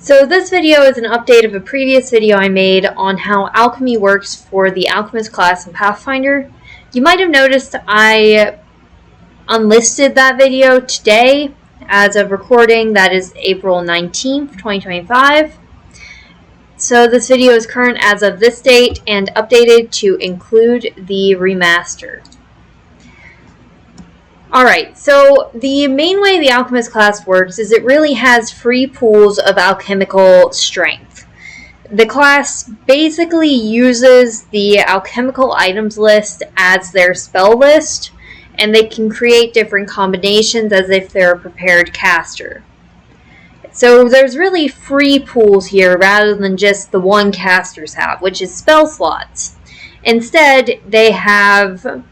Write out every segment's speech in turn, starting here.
So this video is an update of a previous video I made on how alchemy works for the Alchemist class in Pathfinder. You might have noticed I unlisted that video today as of recording. That is April 19th, 2025. So this video is current as of this date and updated to include the remaster. Alright, so the main way the Alchemist class works is it really has free pools of alchemical strength. The class basically uses the alchemical items list as their spell list, and they can create different combinations as if they're a prepared caster. So there's really free pools here rather than just the one casters have, which is spell slots. Instead, they have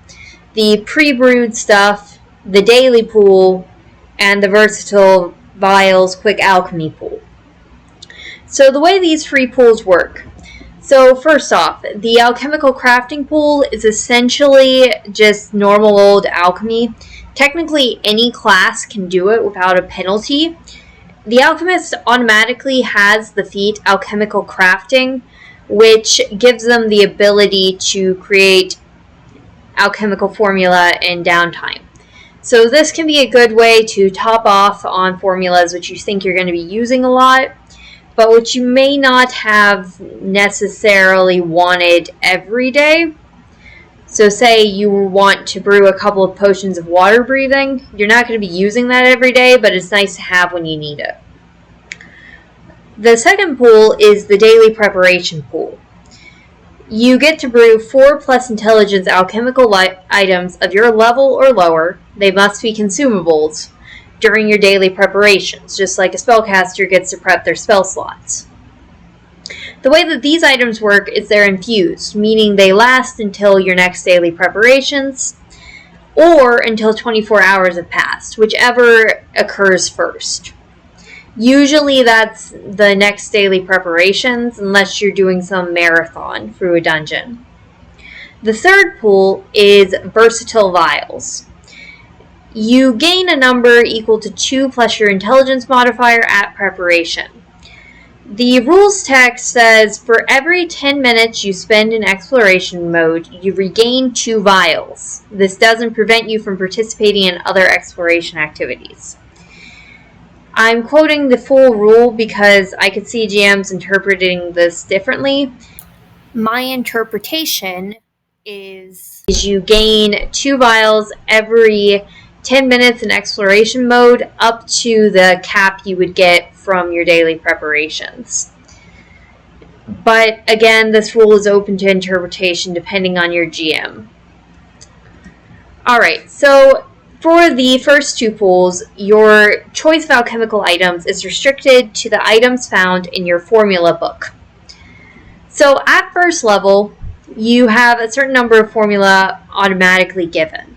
the pre-brewed stuff, the daily pool, and the versatile Vial's quick alchemy pool. So the way these free pools work. So first off, the alchemical crafting pool is essentially just normal old alchemy. Technically any class can do it without a penalty. The alchemist automatically has the feat alchemical crafting, which gives them the ability to create alchemical formula in downtime. So this can be a good way to top off on formulas which you think you're going to be using a lot, but which you may not have necessarily wanted every day. So say you want to brew a couple of potions of water breathing, you're not going to be using that every day, but it's nice to have when you need it. The second pool is the daily preparation pool. You get to brew 4+ intelligence alchemical items of your level or lower. They must be consumables during your daily preparations, just like a spellcaster gets to prep their spell slots. The way that these items work is they're infused, meaning they last until your next daily preparations, or until 24 hours have passed, whichever occurs first. Usually that's the next daily preparations, unless you're doing some marathon through a dungeon. The third pool is versatile vials. You gain a number equal to 2 plus your intelligence modifier at preparation. The rules text says for every 10 minutes you spend in exploration mode, you regain 2 vials. This doesn't prevent you from participating in other exploration activities. I'm quoting the full rule because I could see GMs interpreting this differently. My interpretation is you gain 2 vials every 10 minutes in exploration mode up to the cap you would get from your daily preparations. But again, this rule is open to interpretation depending on your GM. Alright, so for the first 2 pools, your choice of alchemical items is restricted to the items found in your formula book. So at first level, you have a certain number of formula automatically given.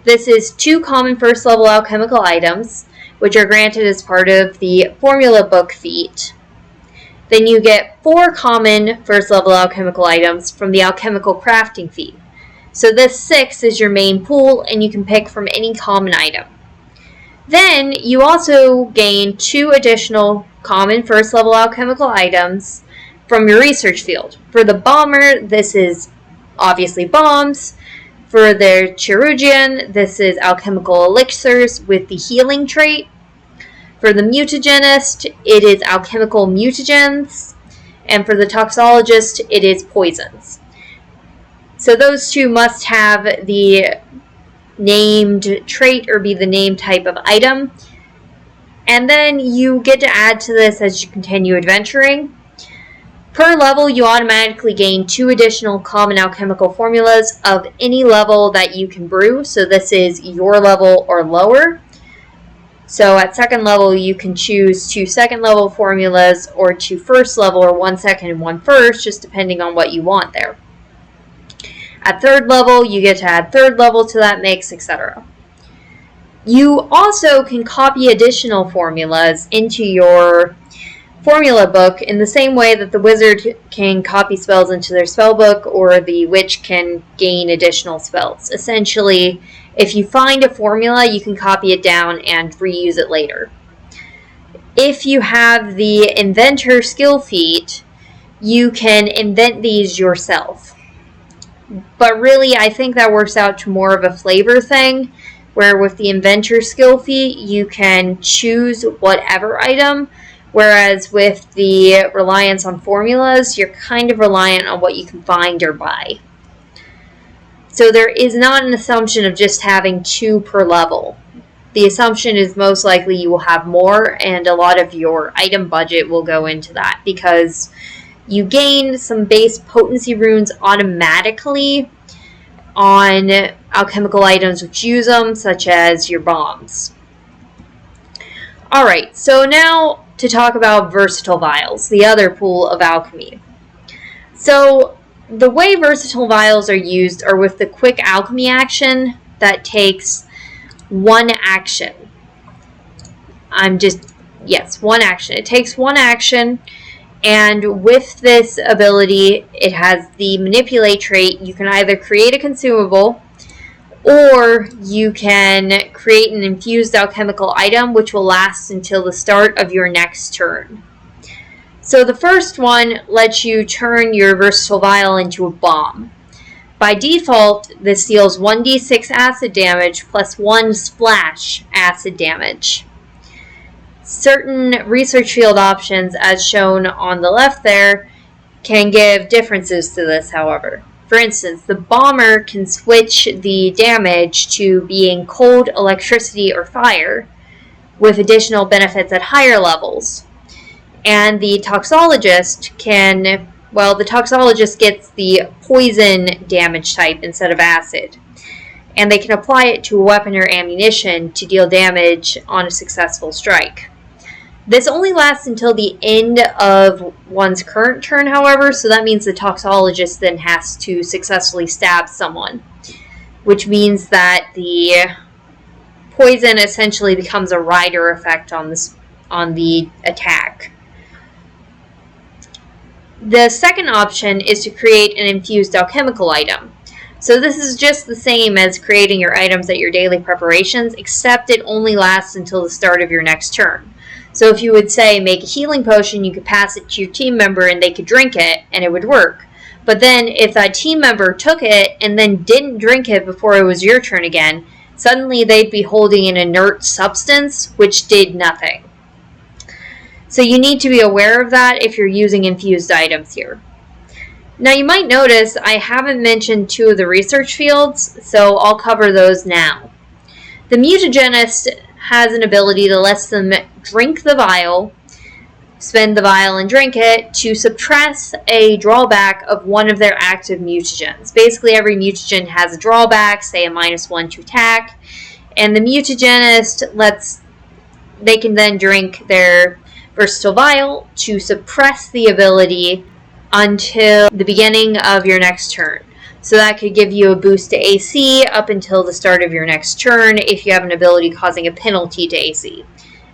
This is 2 common first level alchemical items, which are granted as part of the formula book feat. Then you get 4 common first level alchemical items from the alchemical crafting feat. So this 6 is your main pool, and you can pick from any common item. Then you also gain 2 additional common first level alchemical items from your research field. For the bomber, this is obviously bombs. For the chirurgeon, this is alchemical elixirs with the healing trait. For the mutagenist, it is alchemical mutagens. And for the toxologist, it is poisons. So those 2 must have the named trait or be the named type of item. And then you get to add to this as you continue adventuring. Per level, you automatically gain 2 additional common alchemical formulas of any level that you can brew. So this is your level or lower. So at second level, you can choose 2 second level formulas or 2 first level, or 1 second and 1 first, just depending on what you want there. At third level, you get to add third level to that mix, etc. You also can copy additional formulas into your formula book in the same way that the wizard can copy spells into their spell book, or the witch can gain additional spells. Essentially, if you find a formula, you can copy it down and reuse it later. if you have the inventor skill feat, you can invent these yourself. But really, I think that works out to more of a flavor thing, where with the inventor skill feat, you can choose whatever item, whereas with the reliance on formulas, you're kind of reliant on what you can find or buy. So there is not an assumption of just having 2 per level. The assumption is most likely you will have more, and a lot of your item budget will go into that, because you gain some base potency runes automatically on alchemical items which use them, such as your bombs. Alright, so now to talk about versatile vials, the other pool of alchemy. So the way versatile vials are used are with the quick alchemy action that takes 1 action. One action. It takes 1 action. And with this ability, it has the manipulate trait. You can either create a consumable, or you can create an infused alchemical item which will last until the start of your next turn. So the first one lets you turn your versatile vial into a bomb. By default, this deals 1d6 acid damage plus 1 splash acid damage. Certain research field options, as shown on the left there, can give differences to this, however. For instance, the bomber can switch the damage to being cold, electricity, or fire, with additional benefits at higher levels. And the toxologist the toxologist gets the poison damage type instead of acid. And they can apply it to a weapon or ammunition to deal damage on a successful strike. This only lasts until the end of one's current turn, however, so that means the toxologist then has to successfully stab someone, which means that the poison essentially becomes a rider effect on the attack. The second option is to create an infused alchemical item. So this is just the same as creating your items at your daily preparations, except it only lasts until the start of your next turn. So if you would say make a healing potion, you could pass it to your team member and they could drink it and it would work. But then if that team member took it and then didn't drink it before it was your turn again, suddenly they'd be holding an inert substance which did nothing. So you need to be aware of that if you're using infused items here. Now you might notice I haven't mentioned 2 of the research fields, so I'll cover those now. The mutagenist has an ability that lets them drink the vial, spend the vial and drink it, to suppress a drawback of one of their active mutagens. Basically every mutagen has a drawback, say a -1 to attack, and the mutagenist they can then drink their versatile vial to suppress the ability until the beginning of your next turn. So that could give you a boost to AC up until the start of your next turn if you have an ability causing a penalty to AC.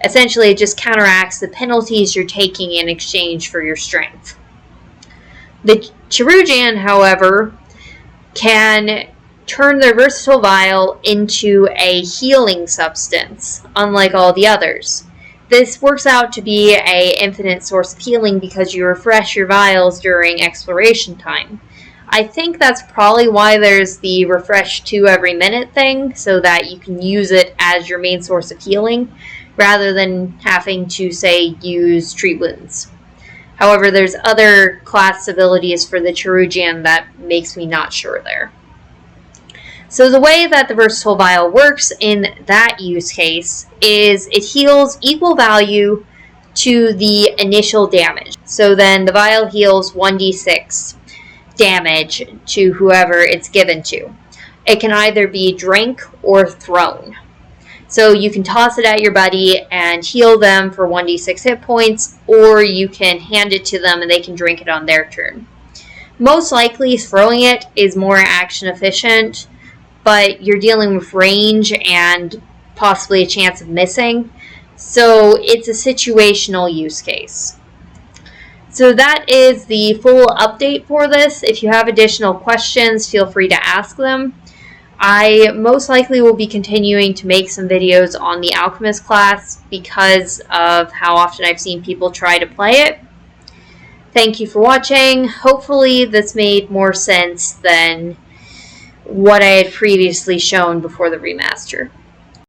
Essentially, it just counteracts the penalties you're taking in exchange for your strength. The Chirurgeon, however, can turn their versatile vial into a healing substance, unlike all the others. This works out to be an infinite source of healing because you refresh your vials during exploration time. I think that's probably why there's the refresh 2 every minute thing, so that you can use it as your main source of healing, rather than having to, say, use treat wounds. However, there's other class abilities for the Chirurgeon that makes me not sure there. So the way that the versatile vial works in that use case is it heals equal value to the initial damage. So then the vial heals 1d6 damage to whoever it's given to. It can either be drank or thrown. So you can toss it at your buddy and heal them for 1d6 hit points, or you can hand it to them and they can drink it on their turn. Most likely throwing it is more action efficient, but you're dealing with range and possibly a chance of missing, so it's a situational use case. So that is the full update for this. If you have additional questions, feel free to ask them. I most likely will be continuing to make some videos on the Alchemist class because of how often I've seen people try to play it. Thank you for watching. Hopefully this made more sense than what I had previously shown before the remaster.